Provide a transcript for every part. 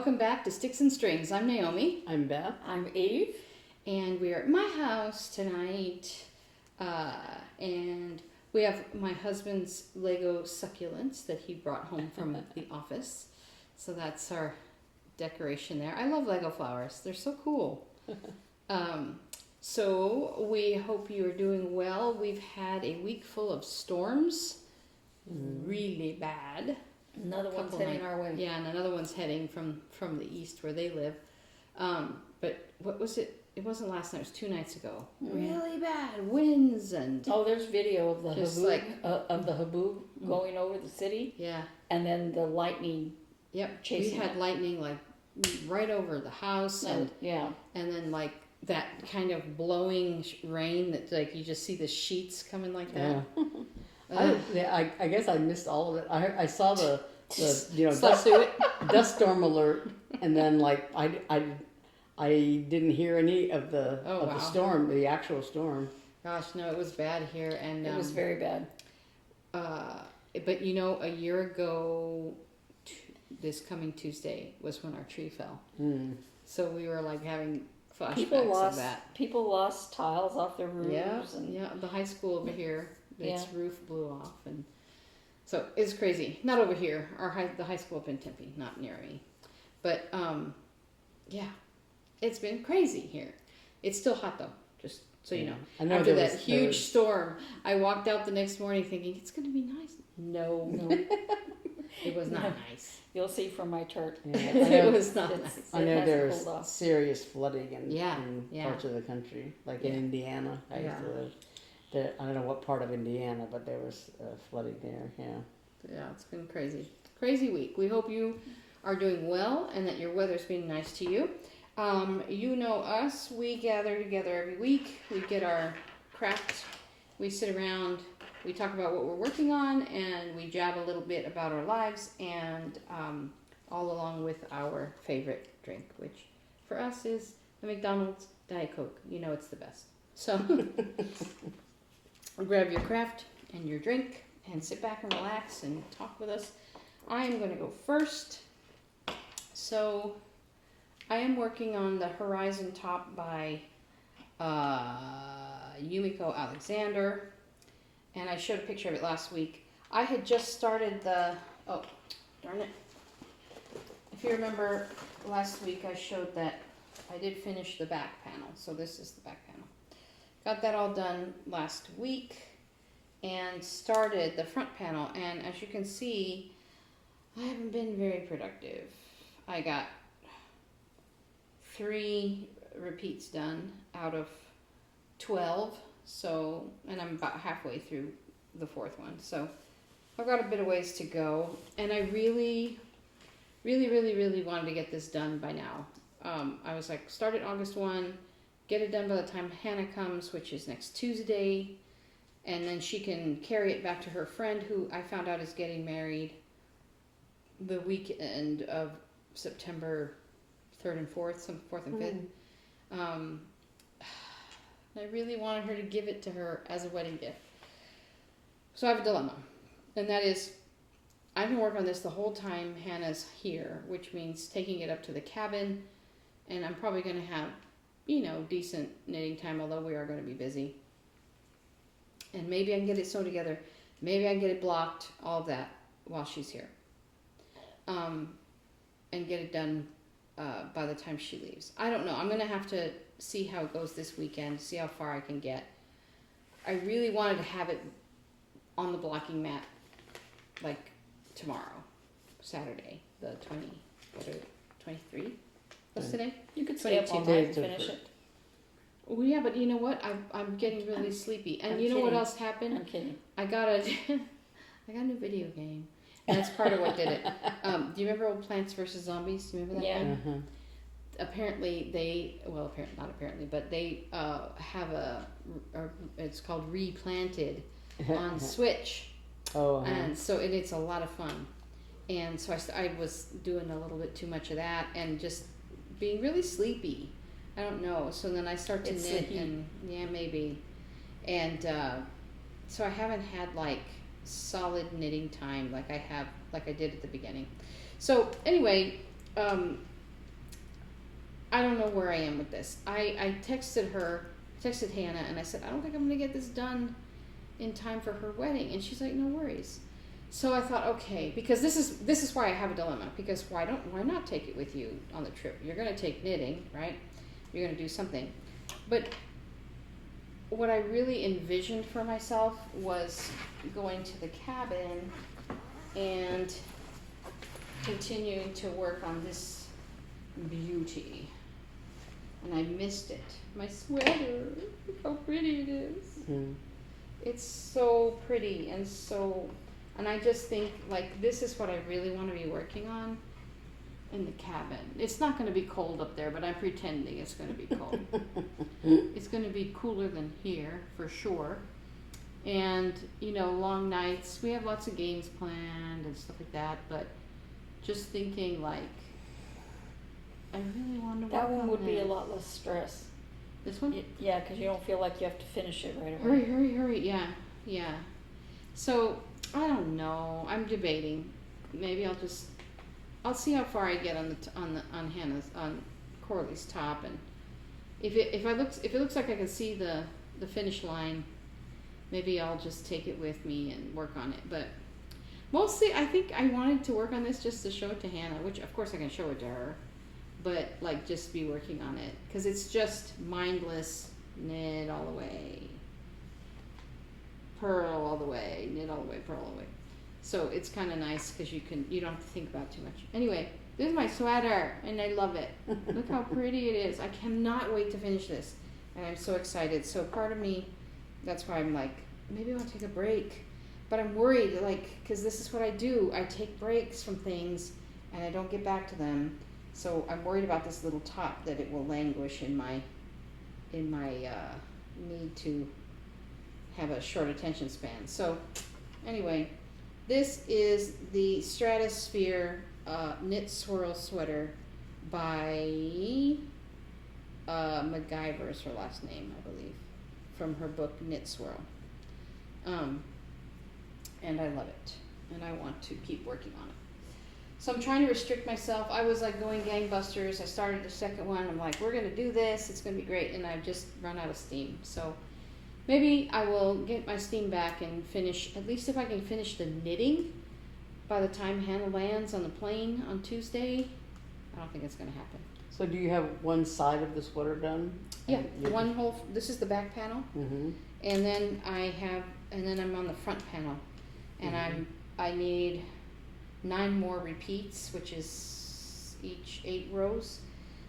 Welcome back to Sticks and Strings. I'm Naomi. I'm Beth. I'm Eve. And we are at my house tonight. And we have my husband's Lego succulents that he brought home from the office. So that's our decoration there. I love Lego flowers. They're so cool. So we hope you are doing well. We've had a week full of storms. Really bad. Another one's heading our way. Yeah, and another one's heading from the east where they live. But what was it? It wasn't last night. It was 2 nights ago. Really bad winds and there's video of the just haboob going over the city. Yeah. And then the lightning. Yep. Chasing we had it. lightning like right over the house and then like that kind of blowing rain that like you just see the sheets coming like that. Yeah. I guess I missed all of it. I saw the dust storm alert, and then like I didn't hear any of the the storm, the actual storm. Gosh, no, it was bad here, and it was very bad. But you know, a year ago, this coming Tuesday was when our tree fell. So we were like having flashbacks of that. People lost tiles off their roofs. Yeah, the high school over here, its roof blew off, and so it's crazy. Not over here. The high school up in Tempe, not near me, but yeah, it's been crazy here. It's still hot though, just so you know. After that huge storm, I walked out the next morning thinking it's going to be nice. No, it was not nice. You'll see from my chart. Yeah, it was not nice. I know there's serious flooding in parts of the country, like in Indiana. I used to live there. I don't know what part of Indiana, but there was flooding there. Yeah, it's been crazy. Crazy week. We hope you are doing well and that your weather's been nice to you. You know us. We gather together every week. We get our crafts. We sit around. We talk about what we're working on, and we jab a little bit about our lives, and all along with our favorite drink, which for us is the McDonald's Diet Coke. You know it's the best. So grab your craft and your drink and sit back and relax and talk with us. I am going to go first. So I am working on the Horizon Top by Yumiko Alexander. And I showed a picture of it last week. I had just started darn it. If you remember last week I showed that I did finish the back panel. So this is the back panel. Got that all done last week and started the front panel. And as you can see, I haven't been very productive. I got 3 repeats done out of 12. So, and I'm about halfway through the 4th one. So I've got a bit of ways to go. And I really wanted to get this done by now. I was like, start it August 1, get it done by the time Hannah comes, which is next Tuesday. And then she can carry it back to her friend who I found out is getting married the weekend of September 3rd and 4th, 4th and 5th. I really wanted her to give it to her as a wedding gift. So I have a dilemma. And that is, I've been working on this the whole time Hannah's here, which means taking it up to the cabin. And I'm probably going to have, decent knitting time, although we are going to be busy. And maybe I can get it sewn together. Maybe I can get it blocked, all of that, while she's here. And get it done by the time she leaves. I don't know. I'm going to have to see how it goes this weekend, see how far I can get. I really wanted to have it on the blocking mat like tomorrow, Saturday, the 23? What's today? You could stay up all night and finish it. Oh yeah, but you know what? I'm getting really sleepy. And you know what else happened? I'm kidding. I got a new video game. That's part of what did it. Do you remember old Plants vs. Zombies? Do you remember that one? Apparently they have it's called Replanted on Switch. And so it's a lot of fun. And so I was doing a little bit too much of that and just being really sleepy. I don't know. So then I start to knit and maybe. And so I haven't had like solid knitting time like I did at the beginning. So anyway, I don't know where I am with this. I texted Hannah, and I said, I don't think I'm going to get this done in time for her wedding. And she's like, no worries. So I thought, okay, because this is why I have a dilemma, because why not take it with you on the trip? You're going to take knitting, right? You're going to do something. But what I really envisioned for myself was going to the cabin and continuing to work on this beauty. And I missed it. My sweater, look how pretty it is. Mm. It's so pretty and I just think, like, this is what I really want to be working on in the cabin. It's not going to be cold up there, but I'm pretending it's going to be cold. It's going to be cooler than here, for sure. And, long nights. We have lots of games planned and stuff like that, but just thinking, like, I really want to work on that one would be a lot less stress. This one? Yeah, because you don't feel like you have to finish it right away. Hurry. Yeah. So, I don't know. I'm debating. Maybe I'll see how far I get on Corley's top, and if it looks like I can see the finish line, maybe I'll just take it with me and work on it. But mostly, I think I wanted to work on this just to show it to Hannah, which of course I can show it to her, but like just be working on it because it's just mindless knit all the way. Purl all the way, knit all the way, purl all the way. So it's kind of nice because you don't have to think about too much. Anyway, this is my sweater and I love it. Look how pretty it is. I cannot wait to finish this, and I'm so excited. So part of me, that's why I'm like, maybe I'll take a break, but I'm worried, like, because this is what I do. I take breaks from things and I don't get back to them. So I'm worried about this little top, that it will languish in my need to have a short attention span. So anyway, this is the Stratosphere knit swirl sweater by MacGyver is her last name, I believe, from her book Knit Swirl. And I love it, and I want to keep working on it. So I'm trying to restrict myself. I was like going gangbusters. I started the second one. I'm like, we're going to do this. It's going to be great. And I've just run out of steam. So maybe I will get my steam back and finish, at least if I can finish the knitting by the time Hannah lands on the plane on Tuesday. I don't think it's going to happen. So do you have one side of the sweater done? Yeah, this is the back panel. Mm-hmm. And then I'm on the front panel. And mm-hmm. I need 9 more repeats, which is each 8 rows.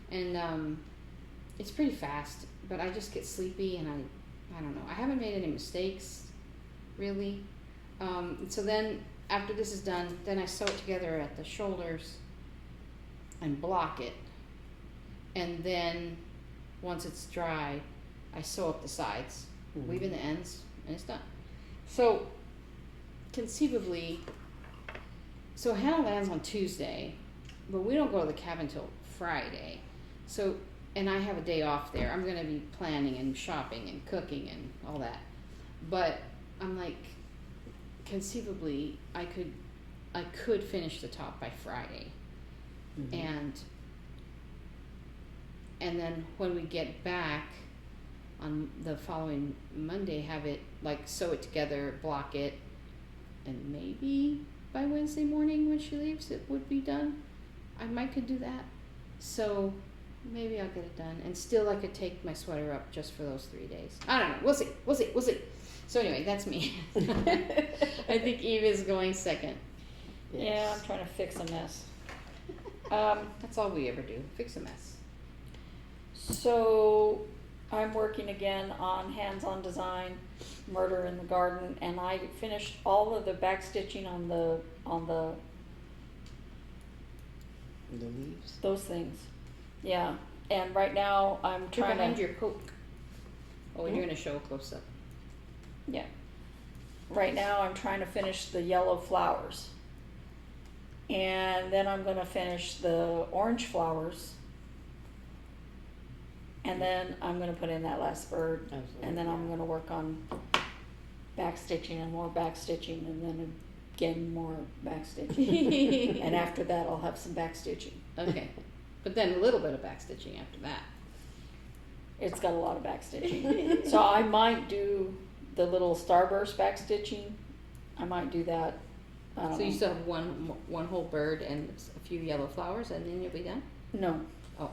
And it's pretty fast, but I just get sleepy and I don't know. I haven't made any mistakes, really. So then after this is done, then I sew it together at the shoulders and block it. And then once it's dry, I sew up the sides, mm-hmm. weave in the ends, and it's done. So conceivably, so Hannah lands on Tuesday, but we don't go to the cabin till Friday. So, and I have a day off there. I'm going to be planning and shopping and cooking and all that. But I'm like, conceivably, I could finish the top by Friday. Mm-hmm. And then when we get back on the following Monday, have it, like, sew it together, block it, and maybe by Wednesday morning when she leaves it would be done. I could do that. So maybe I'll get it done. And still I could take my sweater up just for those 3 days. I don't know. We'll see. So anyway, that's me. I think Eve is going second. Yes. Yeah, I'm trying to fix a mess. That's all we ever do. Fix a mess. So I'm working again on hands-on design, Murder in the Garden, and I finished all of the back stitching on the leaves. Those things, yeah. And right now I'm trying behind your coat. Oh, and you're gonna show a close up. Yeah. Right now I'm trying to finish the yellow flowers, and then I'm gonna finish the orange flowers. And then I'm going to put in that last bird. Absolutely. And then I'm going to work on back stitching and more back stitching, and then again more back stitching. And after that I'll have some back stitching. Okay. But then a little bit of back stitching after that. It's got a lot of back stitching. So I might do the little starburst back stitching. I might do that. I don't So know. you still have one whole bird and a few yellow flowers, and then you'll be done? No. Oh.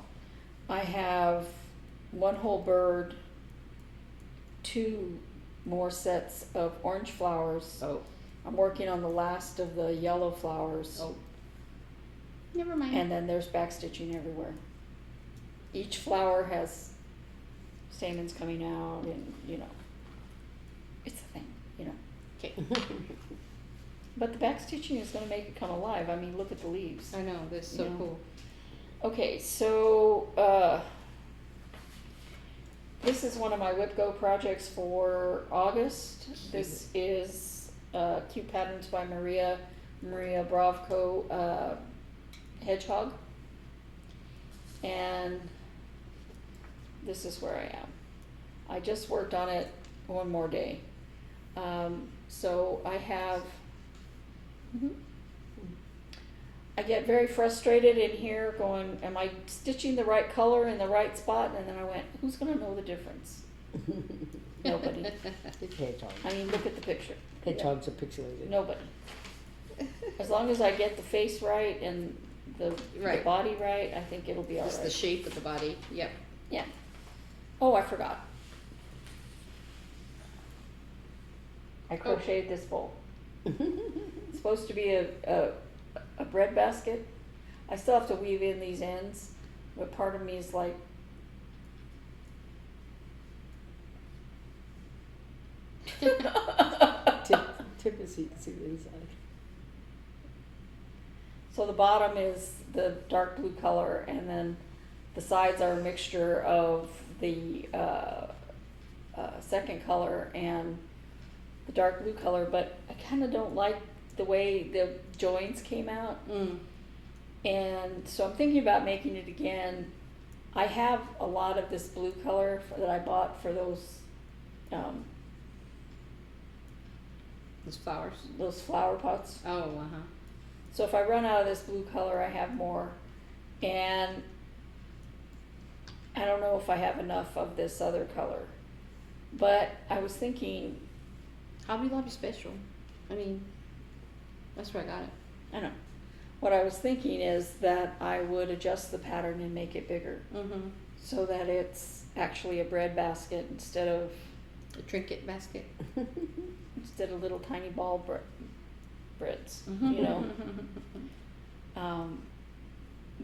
I have one whole bird, 2 more sets of orange flowers. Oh. I'm working on the last of the yellow flowers. Oh. Never mind. And then there's back stitching everywhere. Each flower has stamens coming out, and it's a thing, Okay. But the back stitching is going to make it come alive. I mean, look at the leaves. I know, that's so cool. Okay, so this is one of my WIP-GO projects for August. This is Cute Patterns by Maria Bravko Hedgehog. And this is where I am. I just worked on it one more day. So I have, I get very frustrated in here going, am I stitching the right color in the right spot? And then I went, who's going to know the difference? Nobody. Hedgehog. I mean, look at the picture. Hedgehogs are pixelated. Nobody. As long as I get the face right and the body right, I think it'll be all Just right. the shape of the body. Yep. Yeah. Oh, I forgot. I crocheted this bowl. It's supposed to be a bread basket. I still have to weave in these ends, but part of me is like, Tip it so you can see the inside. So the bottom is the dark blue color, and then the sides are a mixture of the second color and the dark blue color, but I kind of don't like the way the joints came out. And so I'm thinking about making it again. I have a lot of this blue color that I bought for those flowers. those flower pots. Oh, uh-huh. So if I run out of this blue color, I have more. And I don't know if I have enough of this other color. But I was thinking, Hobby Lobby special. I mean, that's where I got it. I know. What I was thinking is that I would adjust the pattern and make it bigger. So that it's actually a bread basket instead of A trinket basket. instead of little tiny ball breads,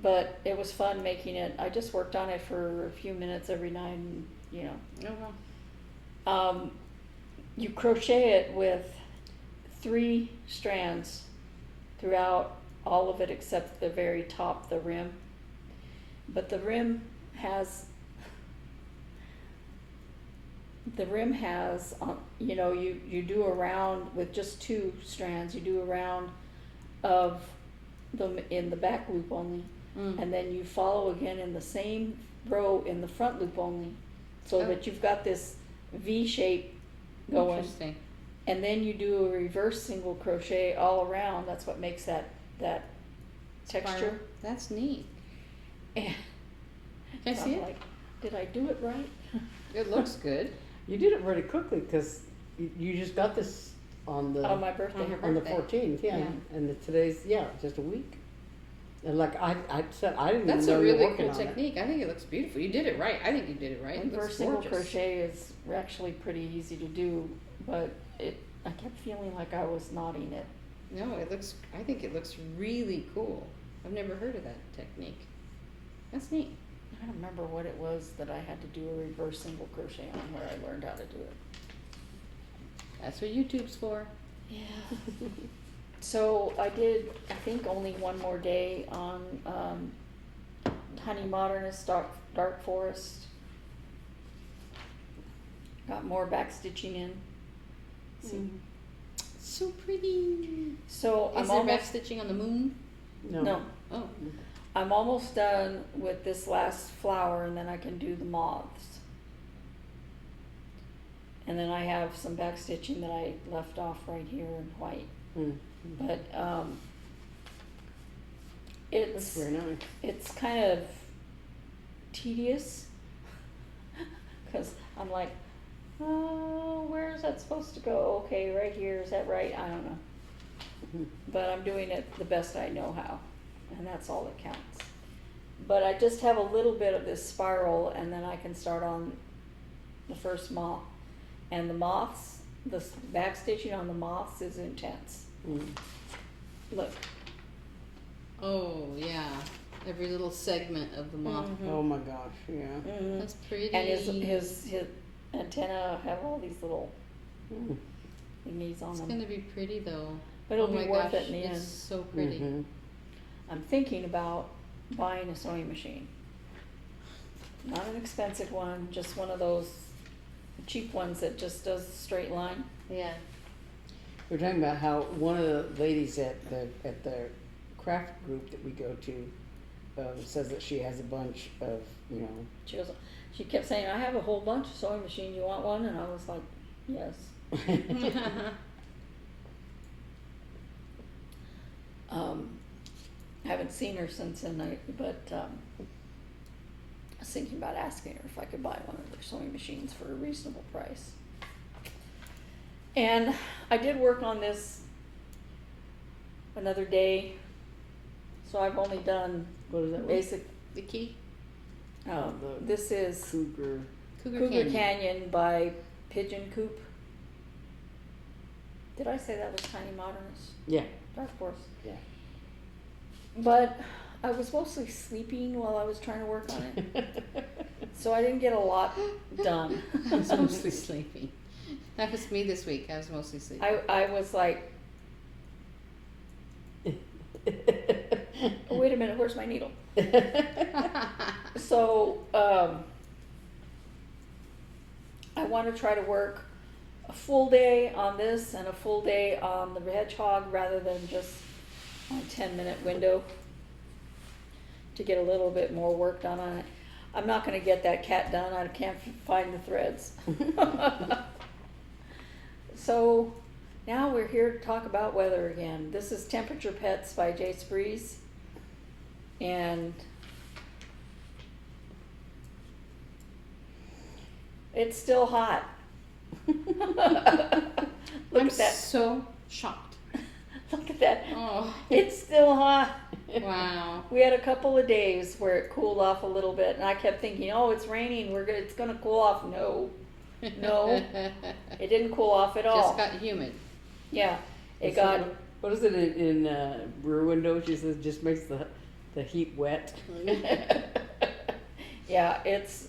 But it was fun making it. I just worked on it for a few minutes every night, and Oh, wow. You crochet it with 3 strands throughout all of it except the very top, the rim. But the rim has you do a round with just 2 strands. You do a round of them in the back loop only, and then you follow again in the same row in the front loop only, so that you've got this V shape going. Interesting. And then you do a reverse single crochet all around. That's what makes that texture. Spiral. That's neat. And Can I so see I'm it? like, did I do it right? It looks good. You did it very quickly because you just got this on the On my birthday. On your on the birthday. 14th, yeah. And today's just a week. And like I said, I didn't That's even know a you were really working cool on it. technique. I think it looks beautiful. You did it right. I think you did it right. It Reverse looks single gorgeous. crochet is actually pretty easy to do, but I kept feeling like I was knotting it. No, I think it looks really cool. I've never heard of that technique. That's neat. I don't remember what it was that I had to do a reverse single crochet on where I learned how to do it. That's what YouTube's for. Yeah. So I did, I think, only one more day on Honey Modernist Dark Forest. Got more back stitching in. See? So pretty. So Is I'm there almost back stitching on the moon? no. Oh. I'm almost done with this last flower, and then I can do the moths. And then I have some back stitching that I left off right here in white. But It's very nice. It's kind of tedious because I'm like, oh, where is that supposed to go? Okay, right here. Is that right? I don't know. But I'm doing it the best I know how, and that's all that counts. But I just have a little bit of this spiral, and then I can start on the first moth. And the moths, the back stitching on the moths is intense. Look. Oh, yeah. Every little segment of the moth. Oh my gosh, yeah. That's pretty. And his antenna have all these little thingies on It's them. going to be pretty though. But it'll Oh be my worth gosh, it in the it's end. so pretty. I'm thinking about buying a sewing machine. Not an expensive one, just one of those cheap ones that just does a straight line. Yeah. We were talking about how one of the ladies at the craft group that we go to says that she has a bunch of, you know. She kept saying, I have a whole bunch of sewing machines, you want one? And I was like, yes. I haven't seen her since then, but I was thinking about asking her if I could buy one of their sewing machines for a reasonable price. And I did work on this another day, so I've only done What is that? basic. The key? This is Cougar. Cougar Canyon by Pigeon Coop. Did I say that was Tiny Modernist? Yeah. Dark Horse. Yeah. But I was mostly sleeping while I was trying to work on it, so I didn't get a lot done. I was mostly sleeping. That was me this week. I was mostly sleeping. I was like, oh, wait a minute, where's my needle? So I want to try to work a full day on this and a full day on the hedgehog rather than just a 10-minute window to get a little bit more work done on it. I'm not going to get that cat done. I can't find the threads. So now we're here to talk about weather again. This is Temperature Pets by Jay Sprees. And it's still hot. Look I'm at that. so shocked. Look at that. Oh, It's still hot. wow. We had a couple of days where it cooled off a little bit, and I kept thinking, "Oh, it's raining. It's gonna cool off." No, it didn't cool off at all. Just got humid. Yeah, it got. What is it in Brewer Window? She says just makes the heat wet. Yeah, it's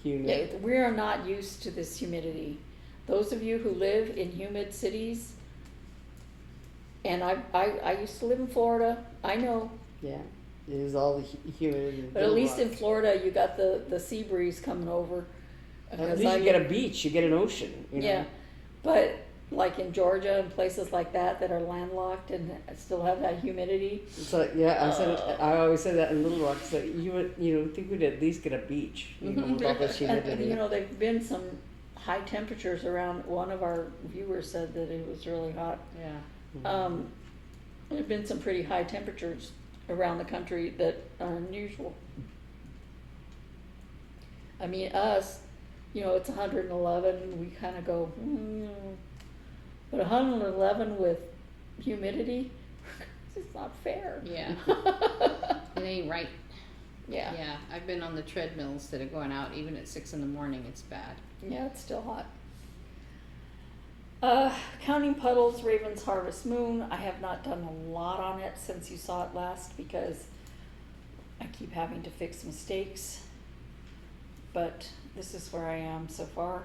Humid. yeah, we are not used to this humidity. Those of you who live in humid cities, and I used to live in Florida, I know. Yeah, it is all the humid. But at least in Florida, you got the sea breeze coming over. At least you get a beach, you get an ocean. You know? Yeah, but like in Georgia and places like that are landlocked and still have that humidity. So yeah, I always say that in Little Rock. So you would think we'd at least get a beach, you know, with all this humidity. And there've been some high temperatures around. One of our viewers said that it was really hot. Yeah. There've been some pretty high temperatures around the country that are unusual. I mean, us, it's 111. We kind of go, but 111 with humidity, it's not fair. Yeah. It ain't right. Yeah. Yeah. I've been on the treadmills that are going out even at 6 a.m. It's bad. Yeah, it's still hot. Counting Puddles, Raven's Harvest Moon. I have not done a lot on it since you saw it last because I keep having to fix mistakes. But this is where I am so far.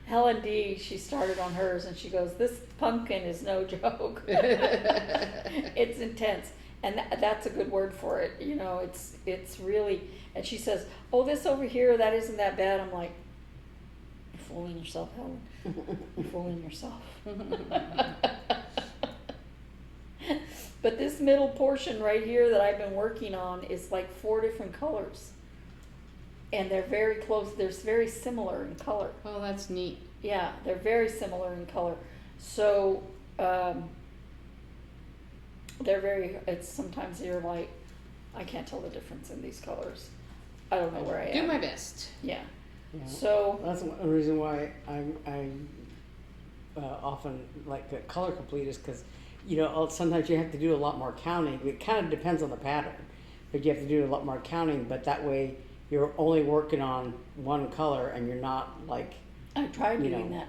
Helen D, she started on hers and she goes, this pumpkin is no joke. It's intense. And that's a good word for it. It's really, and she says, oh, this over here, that isn't that bad. I'm like, you're fooling yourself, Helen. You're fooling yourself. But this middle portion right here that I've been working on is like 4 different colors. and they're very close. They're very similar in color. Oh, that's neat. Yeah, they're very similar in color. So they're very. It's sometimes you're like, I can't tell the difference in these colors. I don't know where I am. Do my best. Yeah. Yeah. So That's one reason why I'm often like the color complete is because, you know, sometimes you have to do a lot more counting. It kind of depends on the pattern, but you have to do a lot more counting. But that way, you're only working on one color, and you're not like. I tried doing that,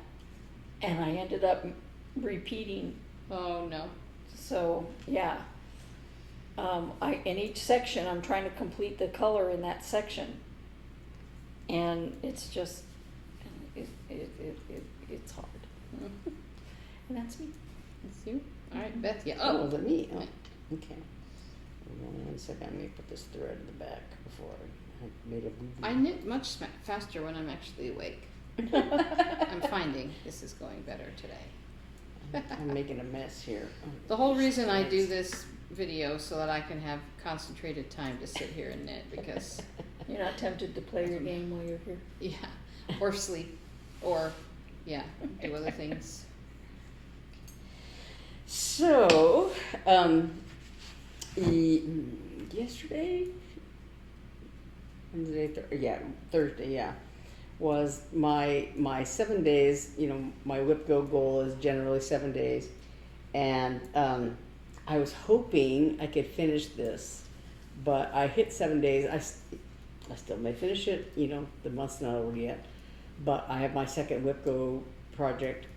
and I ended up repeating. Oh no. So yeah, in each section, I'm trying to complete the color in that section, and it's just it's hard. And that's me. That's you. All right, Beth. Yeah. Oh, Oh. was it me? Oh, okay. Hold on 1 second. Let me put this thread in the back before I made a boo-boo. I knit much faster when I'm actually awake. I'm finding this is going better today. I'm making a mess here. The whole reason I do this video so that I can have concentrated time to sit here and knit because You're not tempted to play your game while you're here. yeah, or sleep, or yeah, do other things. So, yesterday, Thursday, yeah, was my 7 days. You know, my WIP-GO goal is generally 7 days, and I was hoping I could finish this, but I hit 7 days. I still may finish it. You know, the month's not over yet, but I have my second WIP-GO project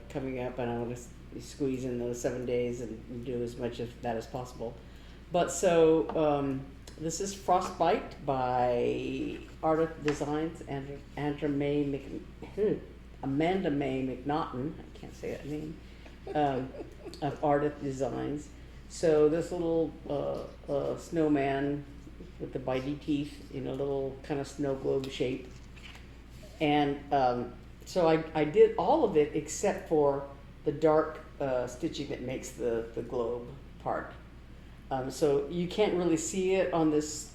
coming up, and I want to squeeze in those 7 days and do as much of that as possible. But so this is Frostbite by Ardith Designs and Amanda May McNaughton. I can't say that name. Of Ardith Designs. So this little snowman with the bitey teeth in a little kind of snow globe shape. And so I did all of it except for the dark stitching that makes the globe part. So you can't really see it on this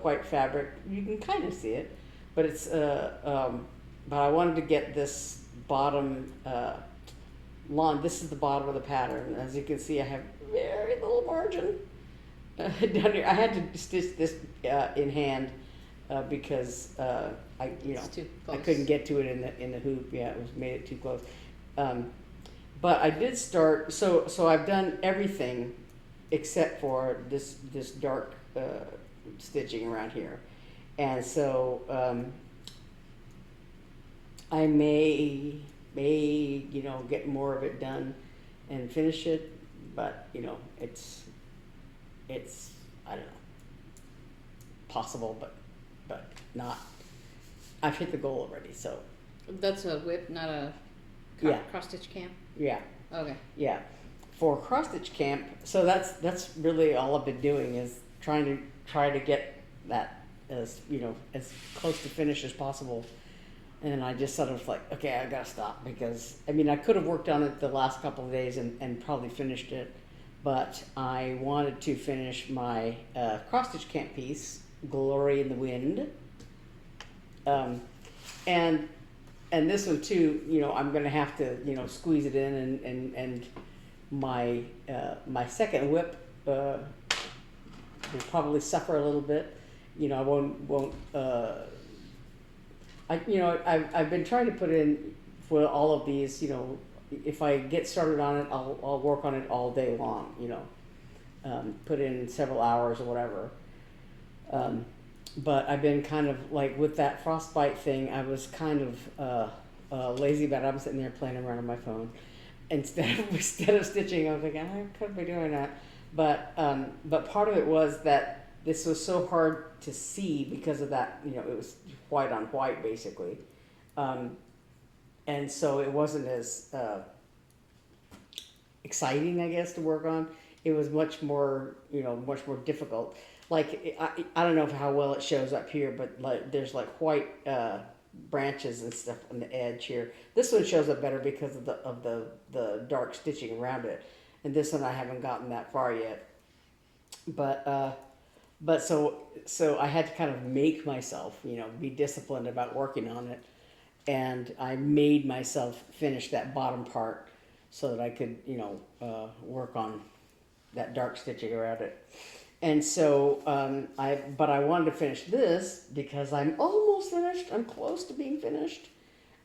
white fabric. You can kind of see it, but it's but I wanted to get this bottom lawn. This is the bottom of the pattern. As you can see, I have very little margin down here. I had to stitch this in hand because I couldn't get to it in the hoop. Yeah, it was made it too close. But I did start. So I've done everything except for this dark stitching around here, and so I may get more of it done and finish it, but it's I don't know, possible, but not. I've hit the goal already, so That's a whip, not a cross stitch camp. Yeah. Okay. Yeah. For cross stitch camp, so that's really all I've been doing is try to get that as close to finish as possible. And I just sort of like, okay, I gotta stop because I could have worked on it the last couple of days and probably finished it, but I wanted to finish my cross stitch camp piece, Glory in the Wind, and this one too. I'm gonna have to squeeze it in and my my second whip will probably suffer a little bit. I won't. I've been trying to put in for all of these. If I get started on it, I'll work on it all day long. Put in several hours or whatever. But I've been kind of like with that frostbite thing. I was kind of lazy about it. I'm sitting there playing around on my phone instead of stitching. I was like, I could be doing that. But part of it was that this was so hard to see because of that. It was white on white basically, and so it wasn't as exciting, I guess, to work on. It was much more difficult. Like I don't know how well it shows up here, but like there's like white branches and stuff on the edge here. This one shows up better because of the dark stitching around it, and this one I haven't gotten that far yet. But but so I had to kind of make myself, be disciplined about working on it, and I made myself finish that bottom part so that I could, work on that dark stitching around it. And so but I wanted to finish this because I'm almost finished. I'm close to being finished.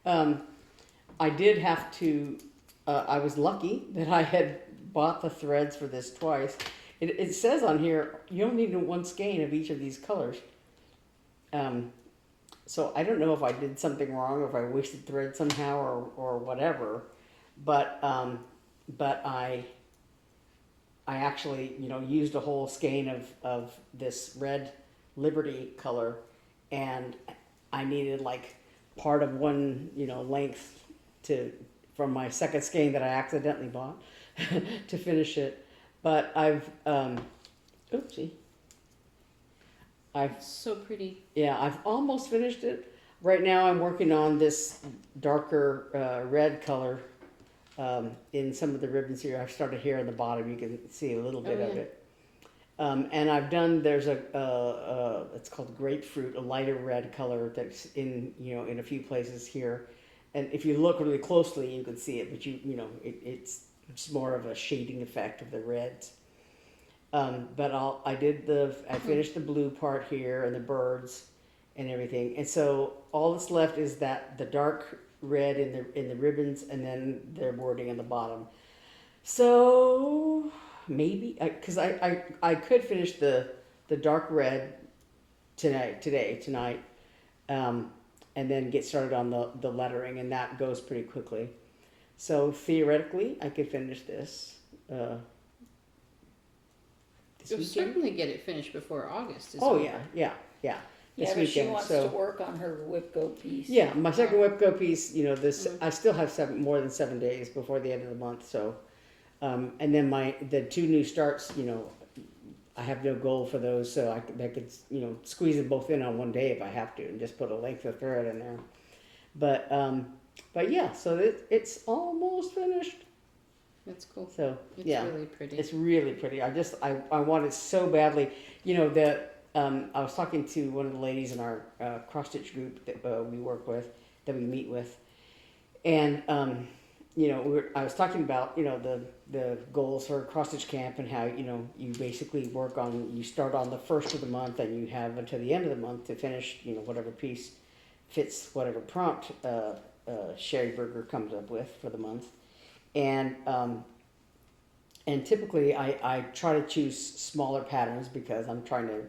I did have to. I was lucky that I had bought the threads for this twice. It says on here you only need one skein of each of these colors. So I don't know if I did something wrong or if I wasted thread somehow or whatever, but I actually, used a whole skein of this red Liberty color, and I needed like part of one, length from my second skein that I accidentally bought to finish it. But I've, oopsie. So pretty. Yeah, I've almost finished it. Right now I'm working on this darker red color in some of the ribbons here. I've started here on the bottom. You can see a little bit of it. And I've done, there's it's called grapefruit, a lighter red color that's in a few places here. And if you look really closely, you can see it, but it's more of a shading effect of the reds. But I finished the blue part here and the birds and everything. And so all that's left is the dark red in the ribbons, and then their wording on the bottom. So maybe because I could finish the dark red tonight, and then get started on the lettering, and that goes pretty quickly. So theoretically, I could finish this. You'll Weekend. certainly get it finished before August. Oh over. yeah. This But weekend. she wants to work on her WIP-GO piece. Yeah, my second WIP-GO piece. This I still have more than 7 days before the end of the month. So, and then the 2 new starts. I have no goal for those, so I could squeeze them both in on one day if I have to, and just put a length of thread in there. But yeah, so it's almost finished. That's cool. So It's yeah, really pretty. it's really pretty. I want it so badly. I was talking to one of the ladies in our cross stitch group that we work with, that we meet with, and I was talking about the goals for cross stitch camp, and how you basically you start on the first of the month and you have until the end of the month to finish whatever piece fits whatever prompt Sherry Berger comes up with for the month. And typically I try to choose smaller patterns because I'm trying to,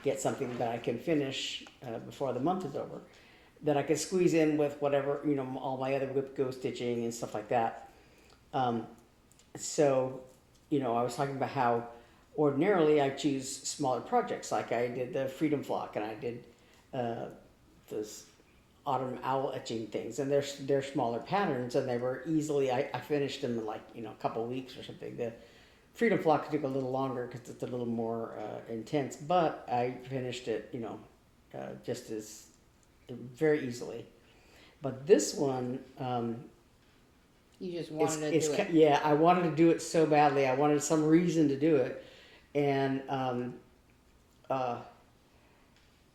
get something that I can finish before the month is over, that I can squeeze in with whatever, all my other WIP-GO stitching and stuff like that. So, I was talking about how ordinarily I choose smaller projects, like I did the Freedom Flock, and I did those autumn owl etching things, and they're smaller patterns, and they were easily, I finished them in a couple of weeks or something. The Freedom Flock took a little longer because it's a little more intense, but I finished it just as very easily. But this one, You just wanted to do it. yeah, I wanted to do it so badly. I wanted some reason to do it, and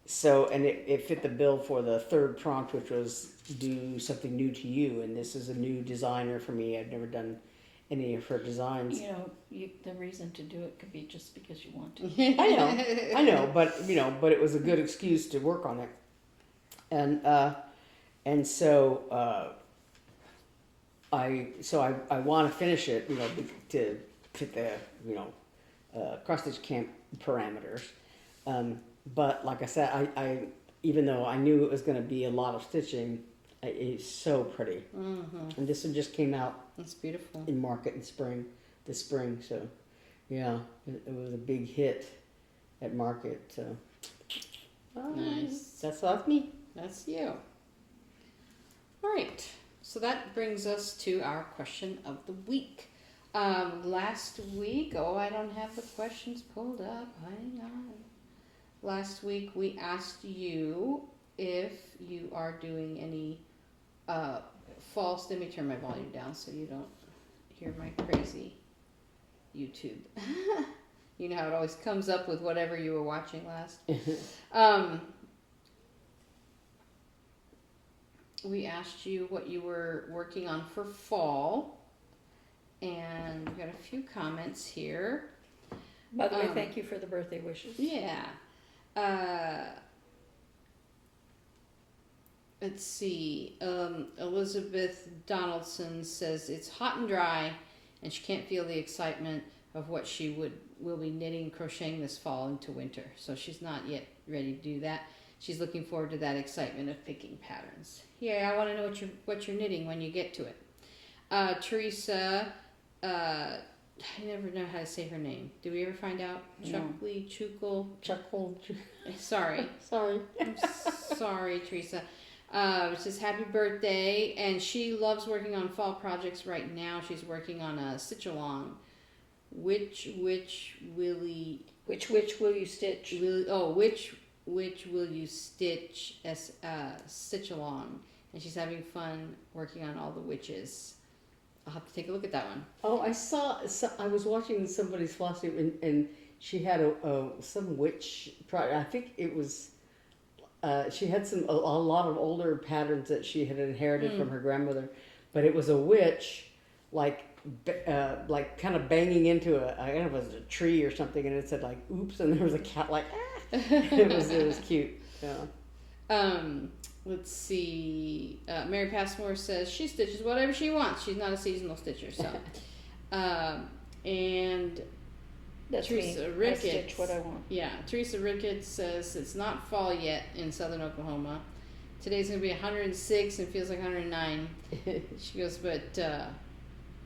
so, and it fit the bill for the third prompt, which was do something new to you. And this is a new designer for me. I've never done any of her designs. The reason to do it could be just because you want to. I know, but but it was a good excuse to work on it. And so I want to finish it, to fit the cross stitch camp parameters. But like I said, I even though I knew it was going to be a lot of stitching, it's so pretty. Mm-hmm. And this one just came out It's beautiful. in market this spring. So yeah, it was a big hit at market. So Nice. That's me. That's you. All right. So that brings us to our question of the week. Last week, I don't have the questions pulled up. Hang on. Last week we asked you if you are doing any false. Let me turn my volume down so you don't hear my crazy YouTube. You know how it always comes up with whatever you were watching last. We asked you what you were working on for fall, and we got a few comments here. By the way, thank you for the birthday wishes. Yeah. Let's see. Elizabeth Donaldson says it's hot and dry, and she can't feel the excitement of what she will be knitting and crocheting this fall into winter. So she's not yet ready to do that. She's looking forward to that excitement of picking patterns. Yeah, I want to know what you're knitting when you get to it. Teresa, I never know how to say her name. Do we ever find out? No. Chuckle. Sorry. Sorry. I'm sorry, Teresa. It says happy birthday, and she loves working on fall projects right now. She's working on a stitch-a-long. Which will you stitch? Which will you stitch as stitch-a-long? And she's having fun working on all the witches. I'll have to take a look at that one. Oh, I was watching somebody's floss and she had some witch project. I think it was, she had a lot of older patterns that she had inherited from her grandmother, but it was a witch, like kind of banging into I don't know if it was a tree or something, and it said like, oops, and there was a cat like, ah. it was cute. Yeah. Let's see. Mary Passmore says she stitches whatever she wants. She's not a seasonal stitcher, so. And That's Teresa me. Ricketts. I stitch what I want. Yeah, Teresa Ricketts says it's not fall yet in southern Oklahoma. Today's going to be 106 and feels like 109. She goes, but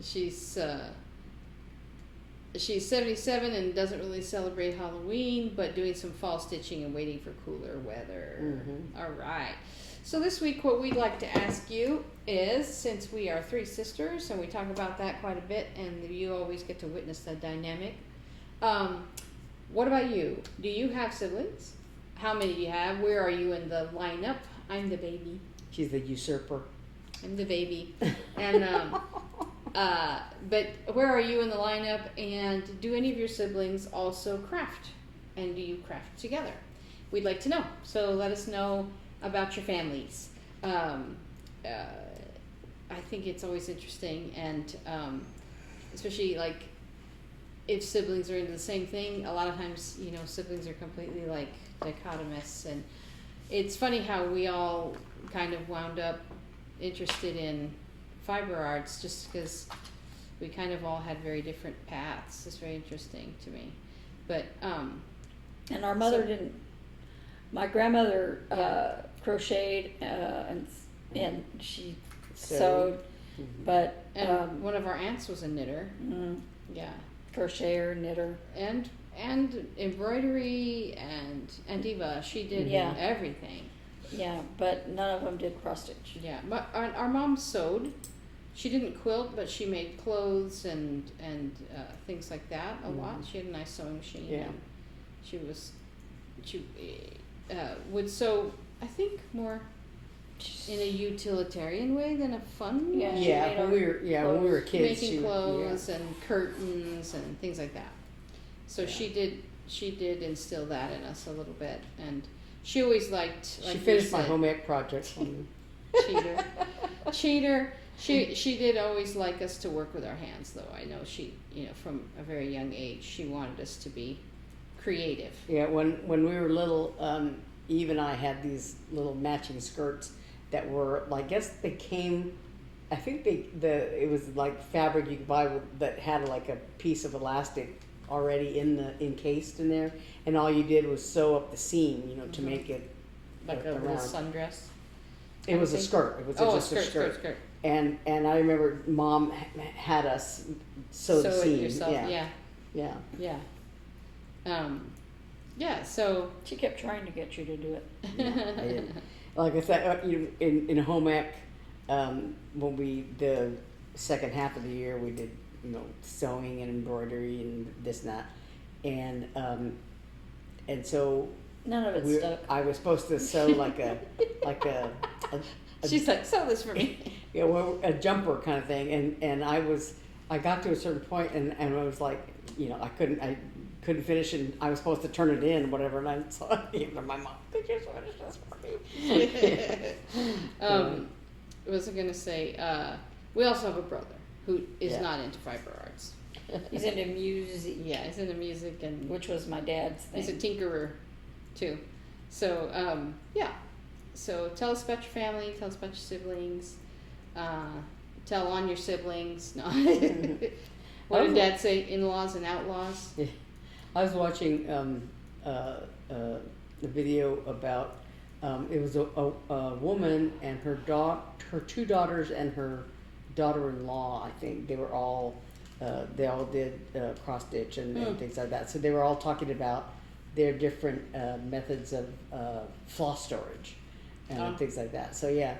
she's 77 and doesn't really celebrate Halloween, but doing some fall stitching and waiting for cooler weather. Mm-hmm. All right. So this week what we'd like to ask you is, since we are three sisters and we talk about that quite a bit and you always get to witness that dynamic, what about you? Do you have siblings? How many do you have? Where are you in the lineup? I'm the baby. She's the usurper. I'm the baby. And but where are you in the lineup, and do any of your siblings also craft? And do you craft together? We'd like to know. So let us know about your families. I think it's always interesting, and especially like if siblings are into the same thing. A lot of times, siblings are completely like dichotomous, and it's funny how we all kind of wound up interested in fiber arts just because we kind of all had very different paths. It's very interesting to me. But and our mother didn't. My grandmother crocheted and she sewed, but one of our aunts was a knitter. Yeah, crocheter, knitter, and embroidery and Eva. She did everything. Yeah, but none of them did cross stitch. Yeah, but our mom sewed. She didn't quilt, but she made clothes and things like that a lot. She had a nice sewing machine. Yeah. And she would sew, I think, more in a utilitarian way than a fun way. Yeah, when we were kids, making clothes and curtains and things like that. So she did instill that in us a little bit, and she always liked. Like she finished my home ec project. Cheater. She did always like us to work with our hands, though. I know she, from a very young age, she wanted us to be creative. Yeah, when we were little, Eve and I had these little matching skirts that were, I guess they came, I think it was like fabric you could buy that had like a piece of elastic already encased in there, and all you did was sew up the seam, to make it like a little sundress. It was a skirt. It was just a skirt. And I remember Mom had us sew the seam. It yourself. Yeah. So she kept trying to get you to do it. Yeah, I did. Like I said, in home ec, when the second half of the year we did, sewing and embroidery and this and that, and so none of it stuck. I was supposed to sew like a she's like, sew this for me. A jumper kind of thing, and I got to a certain point, and I was like, I couldn't. couldn't finish, and I was supposed to turn it in, whatever. And I gave it to my mom. Could you finish this for me? What was I gonna say? We also have a brother who is Yeah. not into fiber arts. He's into music, Yeah, he's into music, and which was my dad's he's a thing. tinkerer too. So yeah. So tell us about your family. Tell us about your siblings. Tell on your siblings. No. What did Dad say? In-laws and outlaws. Yeah. I was watching a video about it was a woman and her two daughters and her daughter-in-law. I think they all did cross stitch and things like that. So they were all talking about their different methods of floss storage and things like that. So yeah,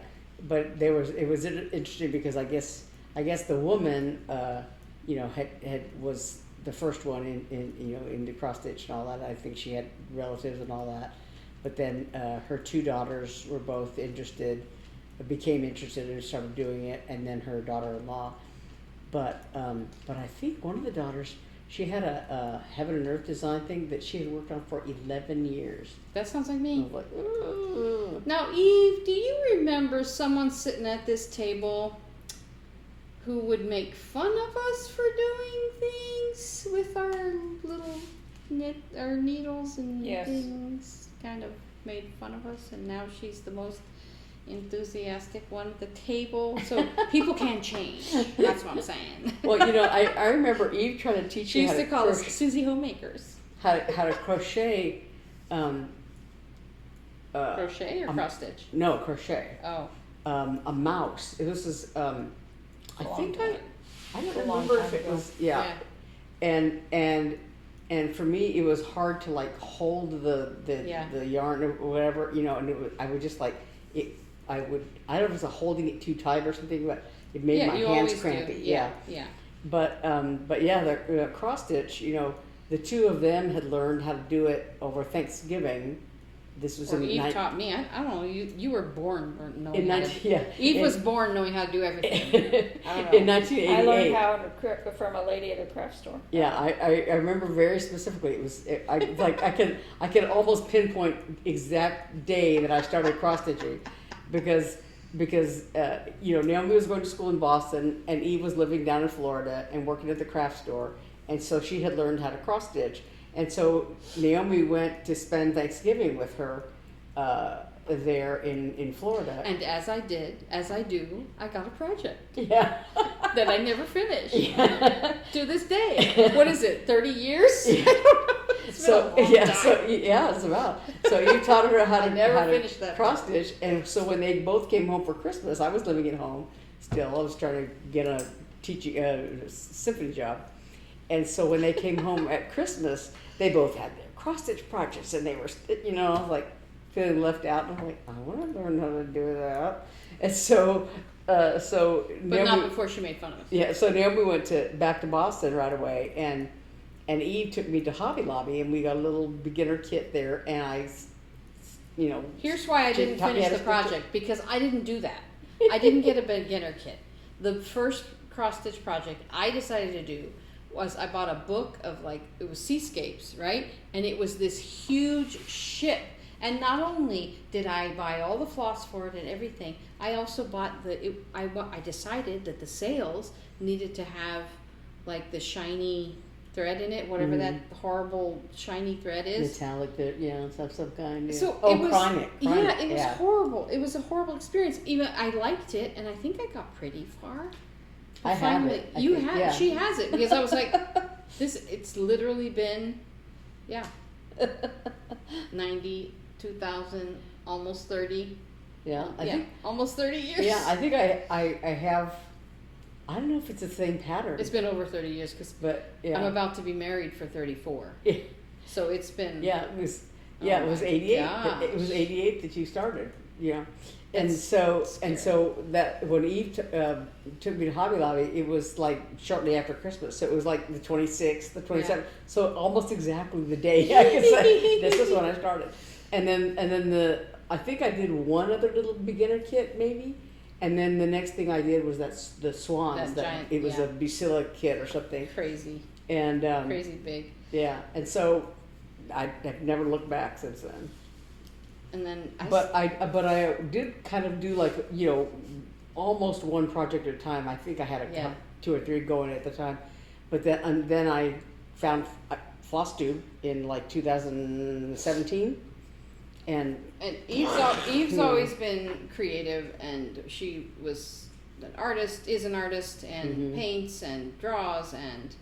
but it was interesting because I guess the woman was the first one in the cross stitch and all that. I think she had relatives and all that, but then her two daughters were both became interested and started doing it, and then her daughter-in-law. But I think one of the daughters, she had a heaven and earth design thing that she had worked on for 11 years. That sounds like I me. was like, ooh. Now, Eve, do you remember someone sitting at this table who would make fun of us for doing things with our little our needles and Yes. things? Kind of made fun of us, and now she's the most enthusiastic one at the table. So people can change. That's what I'm saying. Well, I remember Eve trying to teach She me used how to call us crochet- Susie Homemakers. how to crochet. Crochet or cross stitch? No, crochet. Oh, A mouse. This is I long think time. I don't A long remember time if it ago. was and for me it was hard to like hold the yarn or whatever, and I would just like it. I don't know if it was holding it too tight or something, but it made my you hands always crampy. do. Yeah. But yeah, the cross stitch. The two of them had learned how to do it over Thanksgiving. This was Or in Eve taught me. I don't know. You were born knowing in how 19, to. yeah. Eve was in- born knowing how to do everything. I don't know. in 1988. I learned how from a lady at a craft store. Yeah, I remember very specifically. I can almost pinpoint exact day that I started cross stitching, because Naomi was going to school in Boston and Eve was living down in Florida and working at the craft store, and so she had learned how to cross stitch, and so Naomi went to spend Thanksgiving with her there in Florida. And as I do, I got a project Yeah. that I never finished Yeah. to this day. What is it? 30 years? It's been a long time. It's about. So you taught her how to I never how to finished that. cross stitch, and so when they both came home for Christmas, I was living at home still. I was trying to get a teaching symphony job, and so when they came home at Christmas, they both had their cross stitch projects, and they were I was like feeling left out, and I'm like, I want to learn how to do that, and so. But Naomi, not before she made fun of us. yeah, so Naomi went back to Boston right away, and Eve took me to Hobby Lobby, and we got a little beginner kit there, and I Here's why I didn't finish the project, because I didn't do that. I didn't get a beginner kit. The first cross stitch project I decided to do was I bought a book of it was seascapes, right? And it was this huge ship. And not only did I buy all the floss for it and everything, I also bought I decided that the sails needed to have the shiny thread in it, whatever that horrible shiny thread is. metallic, some kind. Yeah. So oh, it was, chronic. yeah, it was horrible. It was a horrible experience. Even I liked it, and I think I got pretty far. I have it. I You think, have. yeah. She has it, because I was like, this. It's literally been, 90, 2000, almost 30. Yeah, I think. Almost 30 years. Yeah, I think I have. I don't know if it's the same pattern. It's been over 30 years, because but yeah. I'm about to be married for 34. Yeah. So it's been. Yeah, it was. Oh Yeah, it was my 88. gosh. It was 88 that you started. Yeah, and It's so scary. that when Eve took me to Hobby Lobby, it was shortly after Christmas. So it was the 26th, the 27th. Yeah. So almost exactly the day I could say this is when I started. And then I think I did one other little beginner kit maybe. And then the next thing I did was the swans. That giant, it was yeah. a Bacilla kit or something. Crazy. And Crazy big. Yeah, and so I've never looked back since then. And then But I did kind of do like, almost one project at a time. I think I had Yeah. 2 or 3 going at the time. But then I found floss tube in like 2017, and Eve's always been creative, and she was is an artist, and paints and draws and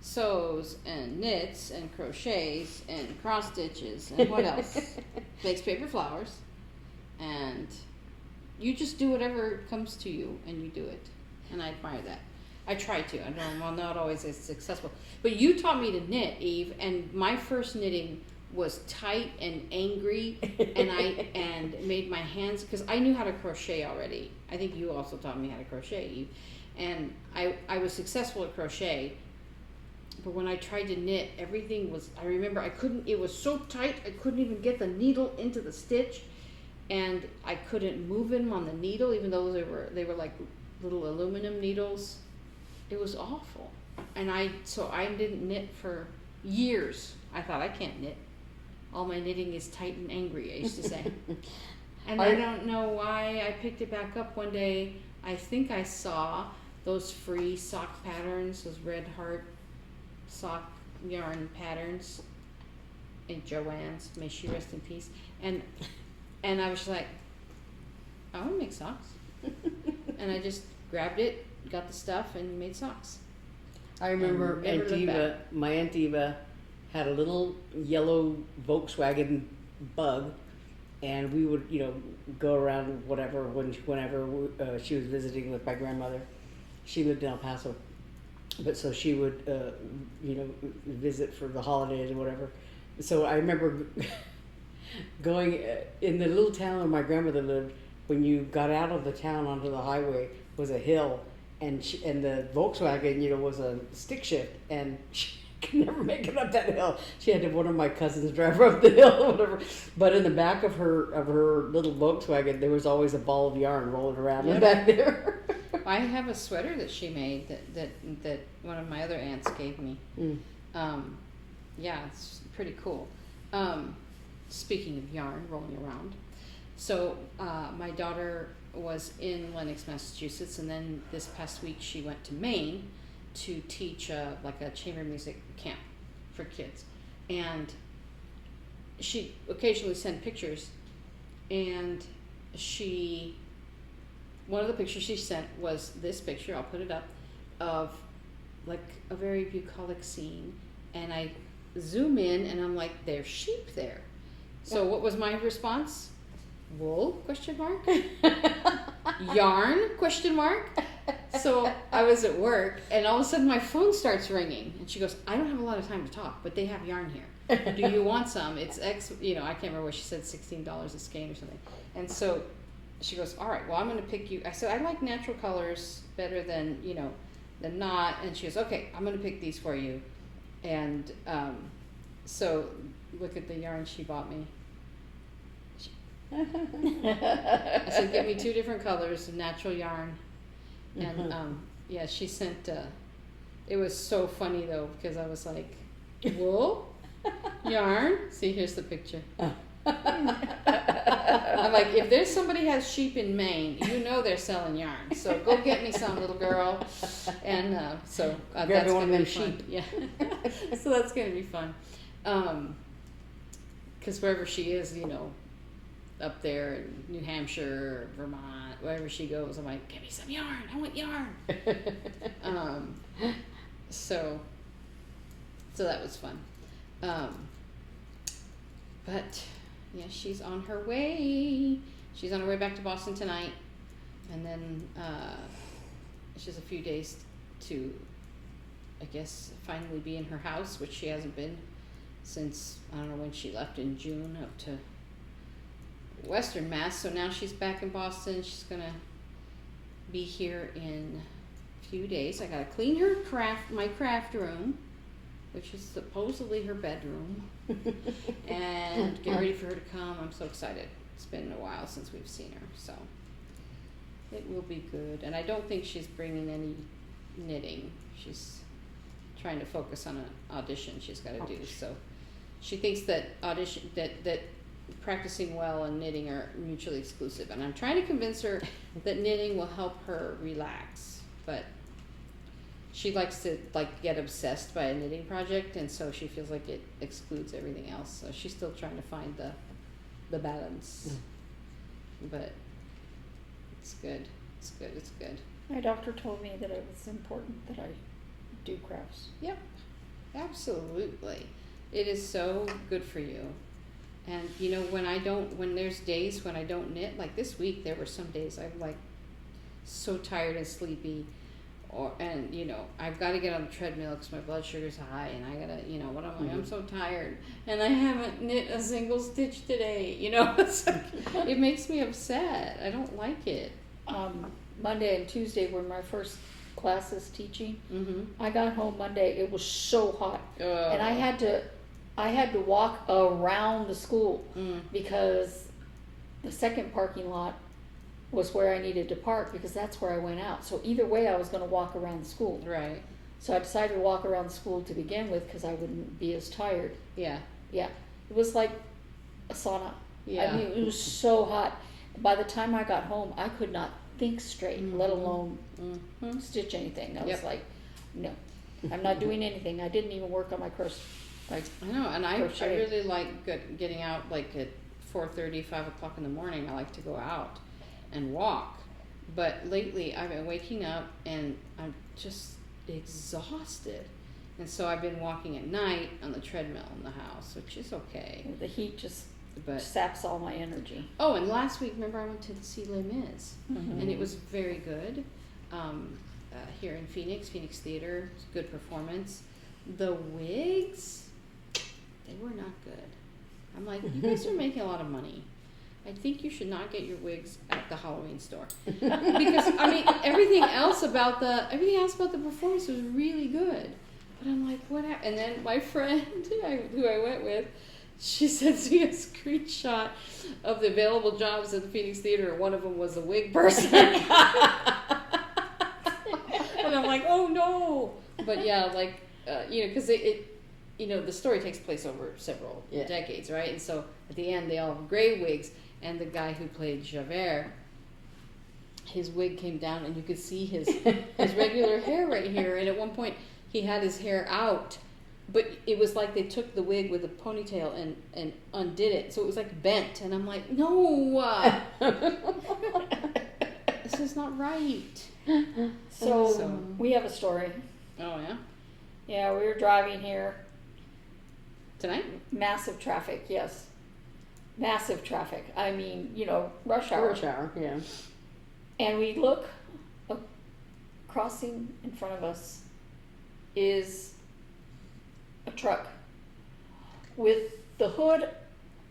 sews and knits and crochets and cross stitches and what else? Makes paper flowers, and you just do whatever comes to you and you do it, and I admire that. I try to. I don't. Well, not always as successful. But you taught me to knit, Eve, and my first knitting was tight and angry, and made my hands, because I knew how to crochet already. I think you also taught me how to crochet, Eve, and I was successful at crochet. But when I tried to knit, everything was. I remember I couldn't. It was so tight. I couldn't even get the needle into the stitch, and I couldn't move them on the needle, even though they were like little aluminum needles. It was awful, and I didn't knit for years. I thought, I can't knit. All my knitting is tight and angry, I used to say. And I don't know why I picked it back up one day. I think I saw those free sock patterns, those red heart sock yarn patterns in Joann's, may she rest in peace. And I was just like, I want to make socks. And I just grabbed it, got the stuff, and made socks. I remember my Aunt Eva had a little yellow Volkswagen Bug, and we would, go around whenever she was visiting with my grandmother. She lived in El Paso, but so she would, visit for the holidays or whatever. So I remember going in the little town where my grandmother lived. When you got out of the town onto the highway was a hill, and the Volkswagen, was a stick shift, and she could never make it up that hill. She had to have one of my cousins drive her up the hill or whatever. But in the back of her little Volkswagen, there was always a ball of yarn rolling around in the back there. I have a sweater that she made that one of my other aunts gave me. Yeah, it's pretty cool. Speaking of yarn rolling around, so my daughter was in Lenox, Massachusetts, and then this past week she went to Maine to teach like a chamber music camp for kids, and she occasionally sent pictures, and one of the pictures she sent was this picture, I'll put it up, of like a very bucolic scene, and I zoom in and I'm like, there's sheep there. So what was my response? Wool? ? Yarn ? So I was at work, and all of a sudden my phone starts ringing, and she goes, I don't have a lot of time to talk, but they have yarn here. Do you want some? It's I can't remember what she said, $16 a skein or something. And so she goes, all right, well, I'm going to pick you. I said, I like natural colors better than not. And she goes, okay, I'm going to pick these for you. And so look at the yarn she bought me. I said, get me 2 different colors of natural yarn. And yeah, she sent, it was so funny though, because I was like, wool, yarn. See, here's the picture. I'm like, if there's somebody has sheep in Maine, they're selling yarn. So go get me some, little girl. And so that's one of them sheep. Yeah. So that's gonna be fun. Because wherever she is, up there in New Hampshire, or Vermont, wherever she goes, I'm like, give me some yarn. I want yarn. So that was fun. But yeah, she's on her way. She's on her way back to Boston tonight, and then she has a few days to, I guess, finally be in her house, which she hasn't been since, I don't know when she left in June up to Western Mass. So now she's back in Boston. She's gonna be here in a few days. I gotta clean my craft room, which is supposedly her bedroom, and get ready for her to come. I'm so excited. It's been a while since we've seen her, so it will be good. And I don't think she's bringing any knitting. She's trying to focus on an audition she's got to do. So she thinks that that practicing well and knitting are mutually exclusive, and I'm trying to convince her that knitting will help her relax, but she likes to get obsessed by a knitting project, and so she feels like it excludes everything else. So she's still trying to find the balance, but it's good. It's good. It's good. My doctor told me that it was important that I do crafts. Yep, absolutely. It is so good for you. And you know, when there's days when I don't knit, like this week, there were some days I'm like so tired and sleepy, and you know, I've got to get on the treadmill because my blood sugar's high, and I gotta, you know, what I'm like, I'm so tired, and I haven't knit a single stitch today. You know, it's like, it makes me upset. I don't like it. Monday and Tuesday were my first classes teaching. Mm-hmm. I got home Monday. It was so hot, and I had to walk around the school because the second parking lot was where I needed to park because that's where I went out. So either way, I was going to walk around the school. Right. So I decided to walk around the school to begin with because I wouldn't be as tired. Yeah. Yeah. It was like a sauna. Yeah. I mean, it was so hot. By the time I got home, I could not think straight, let alone stitch anything. I was like, no, I'm not doing anything. I didn't even work on my crochet. I know, and I really like getting out like at 4:30, 5 o'clock in the morning. I like to go out and walk. But lately I've been waking up and I'm just exhausted. And so I've been walking at night on the treadmill in the house, which is okay. The heat just But saps all my energy. oh, and last week, remember I went to see Les Mis, and it was very good. Here in Phoenix Theater, good performance. The wigs, they were not good. I'm like, you guys are making a lot of money. I think you should not get your wigs at the Halloween store because I mean everything else about the performance was really good. But I'm like, what? And then my friend who I went with, she sends me a screenshot of the available jobs at the Phoenix Theater. One of them was a wig person. And I'm like, oh no. But yeah, like, you know, because you know, the story takes place over several decades, right? And so at the end, they all have gray wigs. And the guy who played Javert, his wig came down and you could see his regular hair right here. And at one point, he had his hair out. But it was like they took the wig with a ponytail and undid it. So it was like bent. And I'm like, no, this is not right. So we have a story. Oh, yeah? Yeah, we were driving here. Tonight? Massive traffic, yes. Massive traffic. I mean, you know, rush hour. Rush hour, yeah. And we look, crossing in front of us is a truck with the hood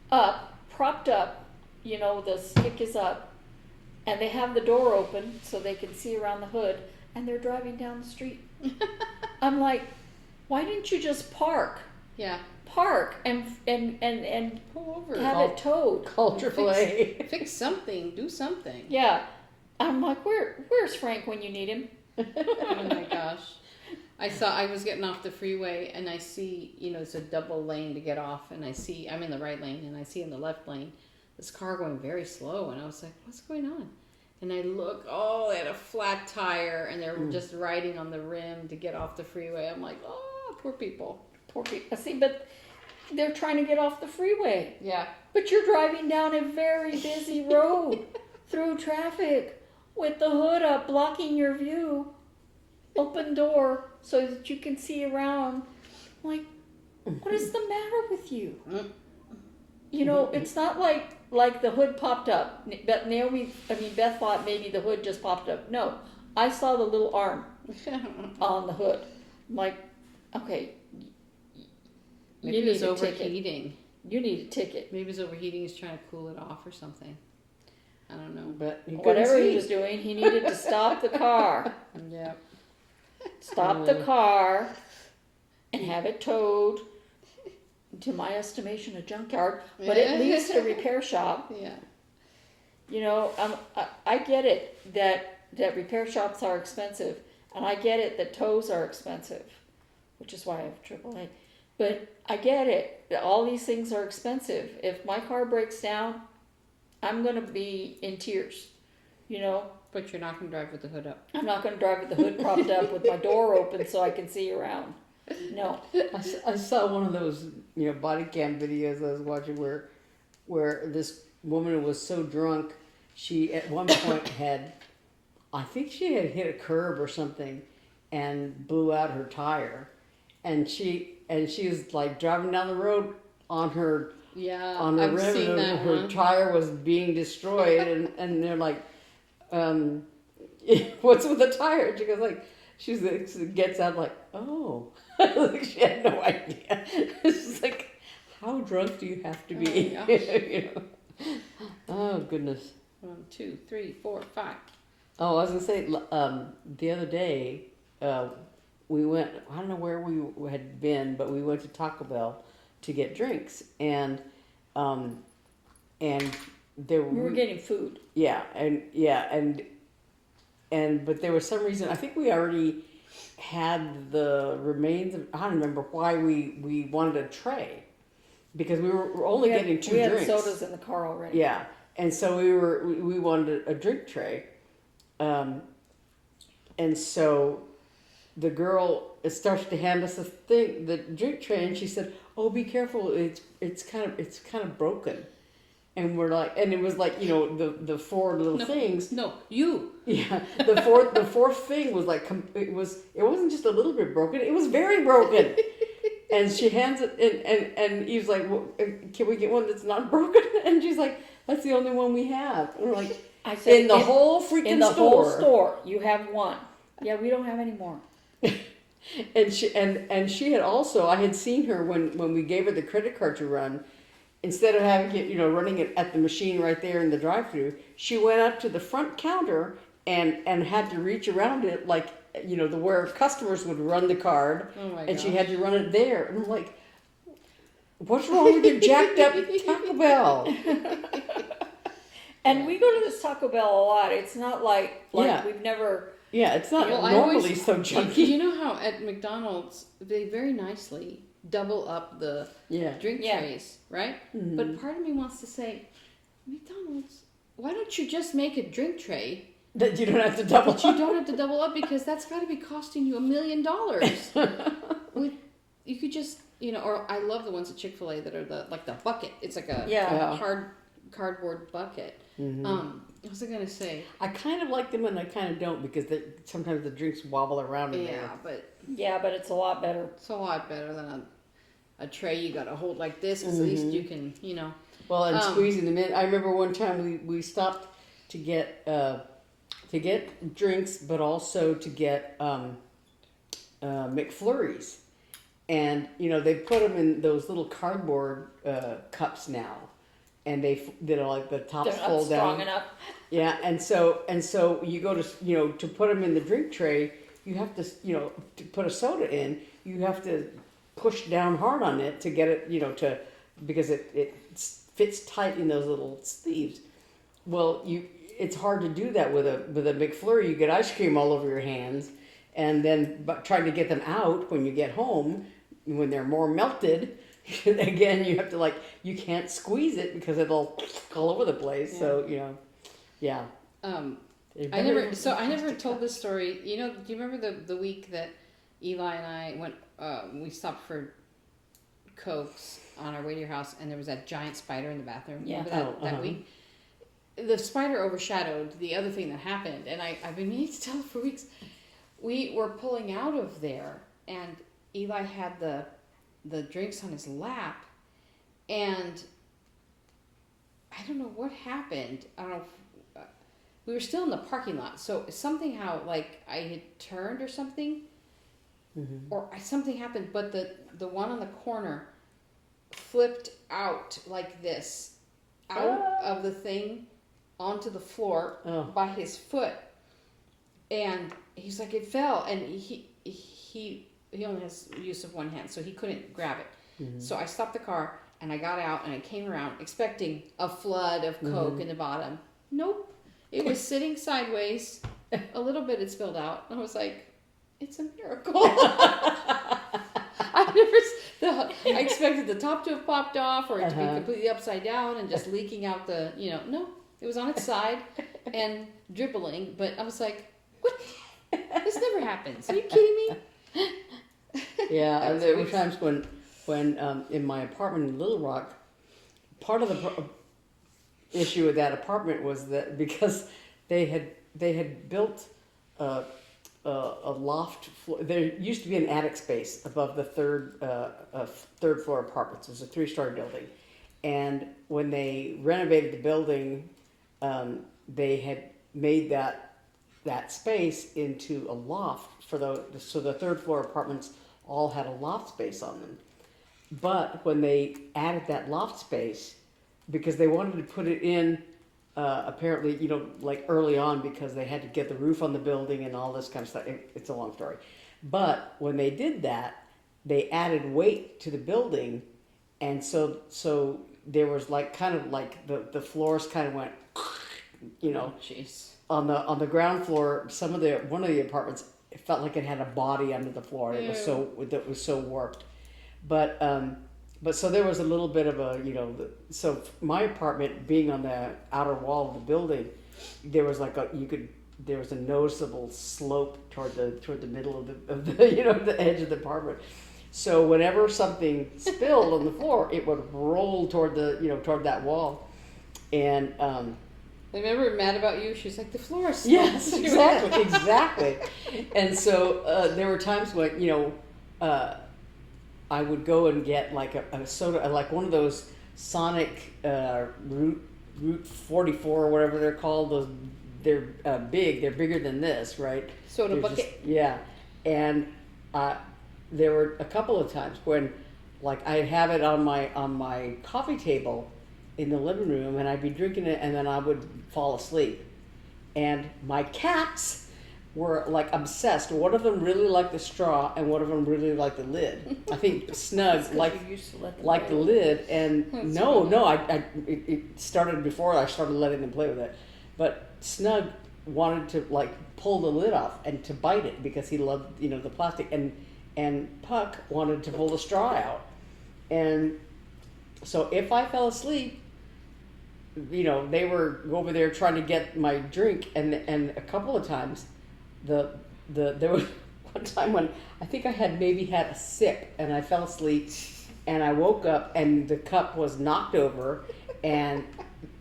up, propped up, you know, the stick is up, and they have the door open so they can see around the hood, and they're driving down the street. I'm like, why didn't you just park? Yeah. Park and Pull over. have it towed. Call AAA. Fix something. Do something. Yeah. I'm like, where's Frank when you need him? Oh my gosh. I was getting off the freeway and I see, you know, it's a double lane to get off, and I'm in the right lane and I see in the left lane this car going very slow, and I was like, what's going on? And I look, they had a flat tire and they're just riding on the rim to get off the freeway. I'm like, poor people. Poor people. See, but they're trying to get off the freeway. Yeah. But you're driving down a very busy road through traffic with the hood up, blocking your view. Open door so that you can see around. I'm like, what is the matter with you? You know, it's not like the hood popped up. But Beth thought maybe the hood just popped up. No, I saw the little arm on the hood. I'm like, okay. Maybe it was overheating. You need a ticket. Maybe it was overheating. He's trying to cool it off or something. I don't know. But whatever he was doing, he needed to stop the car. Yeah. Stop the car and have it towed to my estimation, a junkyard, but at least a repair shop. Yeah. You know, I get it that repair shops are expensive, and I get it that tows are expensive. which is why I have AAA. But I get it. All these things are expensive. If my car breaks down, I'm going to be in tears, you know. But you're not going to drive with the hood up. I'm not going to drive with the hood propped up with my door open so I can see around. No. I saw one of those, body cam videos I was watching where this woman was so drunk, she at one point I think she had hit a curb or something and blew out her tire. And she was like driving down the road on her I've rim, seen and that her one. tire was being destroyed, and they're like, what's with the tire? And she goes like, she gets out like, oh, like she had no idea. It's like, how drunk do you have to be? Oh my gosh. Oh goodness. 1, 2, 3, 4, 5. Oh, I was gonna say, the other day, we went. I don't know where we had been, but we went to Taco Bell to get drinks, and there We were getting food. but there was some reason. I think we already had the remains of. I don't remember why we wanted a tray, because we were only getting 2 drinks. We had sodas in the car already. Yeah, and so we wanted a drink tray, and so the girl starts to hand us the drink tray, and she said, "Oh, be careful! It's kind of broken." And we're like, and it was like, the 4 little things. No, you. Yeah, the fourth thing was like, it wasn't just a little bit broken; it was very broken. And she hands it, and Eve's like, well, "Can we get one that's not broken?" And she's like, "That's the only one we have." And we're like, I said, in the whole freaking in the store. whole store, you have one. Yeah, we don't have any more. And she had also, I had seen her when we gave her the credit card to run, instead of having it, running it at the machine right there in the drive-thru, she went up to the front counter and had to reach around it like, where customers would run the card, Oh my and she gosh. had to run it there. And I'm like, what's wrong with your jacked up Taco Bell? And we go to this Taco Bell a lot. It's not like Yeah. we've never. Yeah, it's not Well, I normally always- so junky. You know how at McDonald's they very nicely double up the Yeah. drink Yeah. trays, right? Mhm. But part of me wants to say, McDonald's, why don't you just make a drink tray That you don't have to double. that you don't have to double up, because that's got to be costing you $1 million. You could just, or I love the ones at Chick-fil-A that are the bucket. It's like a Yeah. hard cardboard bucket. What was I gonna say? I kind of like them and I kind of don't, because sometimes the drinks wobble around in there. Yeah, but it's a lot better. It's a lot better than a tray you gotta hold like this, because at least you can, Well, and squeezing them in. I remember one time we stopped to get drinks, but also to get McFlurries, and they put them in those little cardboard cups now, and they're like the tops They're not fold strong down. enough. Yeah, and so you go to to put them in the drink tray, you have to to put a soda in, you have to push down hard on it to get it because it fits tight in those little sleeves. Well, it's hard to do that with a McFlurry. You get ice cream all over your hands, and then trying to get them out when you get home, when they're more melted. Again, you have to you can't squeeze it because it'll all over the place. Yeah. So yeah. I never told this story. Do you remember the week that Eli and I went? We stopped for Cokes on our way to your house, and there was that giant spider in the bathroom. Yeah. Remember that week? The spider overshadowed the other thing that happened, and I've been meaning to tell it for weeks. We were pulling out of there, and Eli had the drinks on his lap, and I don't know what happened. I don't know. We were still in the parking lot, so something I had turned or something, or something happened. But the one on the corner flipped out like this, out of the thing onto the floor by his foot, and he's like, it fell, and he only has use of one hand, so he couldn't grab it. So I stopped the car and I got out and I came around expecting a flood of Coke in the bottom. Nope. It was sitting sideways. A little bit had spilled out. I was like, it's a miracle. I expected the top to have popped off or it to be Uh-huh. completely upside down and just leaking out the, no, it was on its side and dribbling. But I was like, what? This never happens. Are you kidding me? Yeah, That and was there were amazing. times when in my apartment in Little Rock, part of the issue with that apartment was that because they had built a loft floor. There used to be an attic space above the third floor apartments. It was a 3-story building, and when they renovated the building, they had made that space into a loft so the third floor apartments all had a loft space on them. But when they added that loft space, because they wanted to put it in, apparently, like early on, because they had to get the roof on the building and all this kind of stuff. It's a long story. But when they did that, they added weight to the building, and so there was like kind of like the floors kind of went, Jeez. on the ground floor. One of the apartments, it felt like it had a body under the floor. And it was so warped. But so there was a little bit of a, so my apartment being on the outer wall of the building, there was like there was a noticeable slope toward the middle of the the edge of the apartment. So whenever something spilled on the floor, it would roll toward toward that wall. And I remember mad about you. She's like, the floor is yes, exactly. And so there were times when I would go and get like a soda, like one of those Sonic Route 44 or whatever they're called. Those they're big. They're bigger than this, right? Soda They're bucket. Yeah, and there were a couple of times when, like, I'd have it on my coffee table in the living room, and I'd be drinking it, and then I would fall asleep, and my cats were like obsessed. One of them really liked the straw, and one of them really liked the lid. I think Snug liked the lid, and it started before I started letting them play with it. But Snug wanted to like pull the lid off and to bite it because he loved the plastic, and Puck wanted to pull the straw out. And so if I fell asleep, they were over there trying to get my drink, and a couple of times. There was one time when I think I had maybe had a sip and I fell asleep, and I woke up and the cup was knocked over, and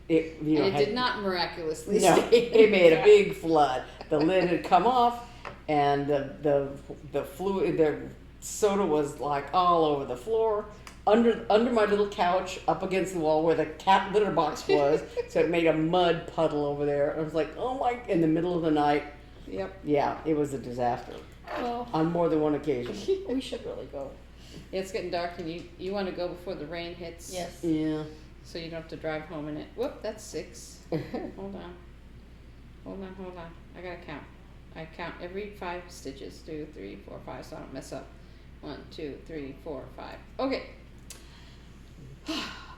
it Did not miraculously no, stay. it made a big flood. The lid had come off, and the fluid, the soda was like all over the floor, under my little couch, up against the wall where the cat litter box was. So it made a mud puddle over there. I was like, oh my! In the middle of the night. Yep. Yeah, it was a disaster Well, on more than one occasion. we should really go. Yeah, it's getting dark, and you want to go before the rain hits. Yes. Yeah. So you don't have to drive home in it. Whoop, that's 6. Hold on. I gotta count. I count every 5 stitches. 2, 3, 4, 5, so I don't mess up. 1, 2, 3, 4, 5. Okay.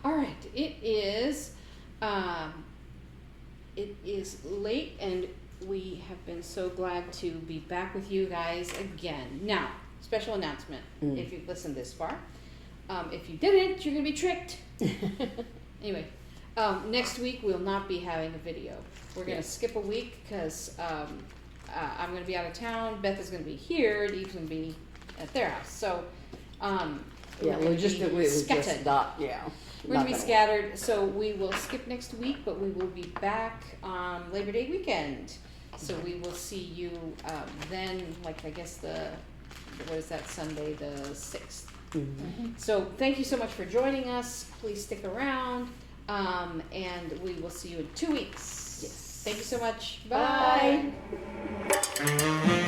All right. It is late, and we have been so glad to be back with you guys again. Now, special announcement. If you've listened this far. If you didn't, you're gonna be tricked. Anyway, next week we'll not be having a video. We're gonna skip a week because I'm gonna be out of town. Beth is gonna be here. Eve's gonna be at their house. So, Yeah, logistically, it was scattered. just not. Yeah. We're gonna be scattered, so we will skip next week, but we will be back on Labor Day weekend. So we will see you then, like I guess what is that, Sunday the 6th. Mm-hmm. So thank you so much for joining us. Please stick around, and we will see you in 2 weeks. Yes. Thank you so much. Bye. Bye.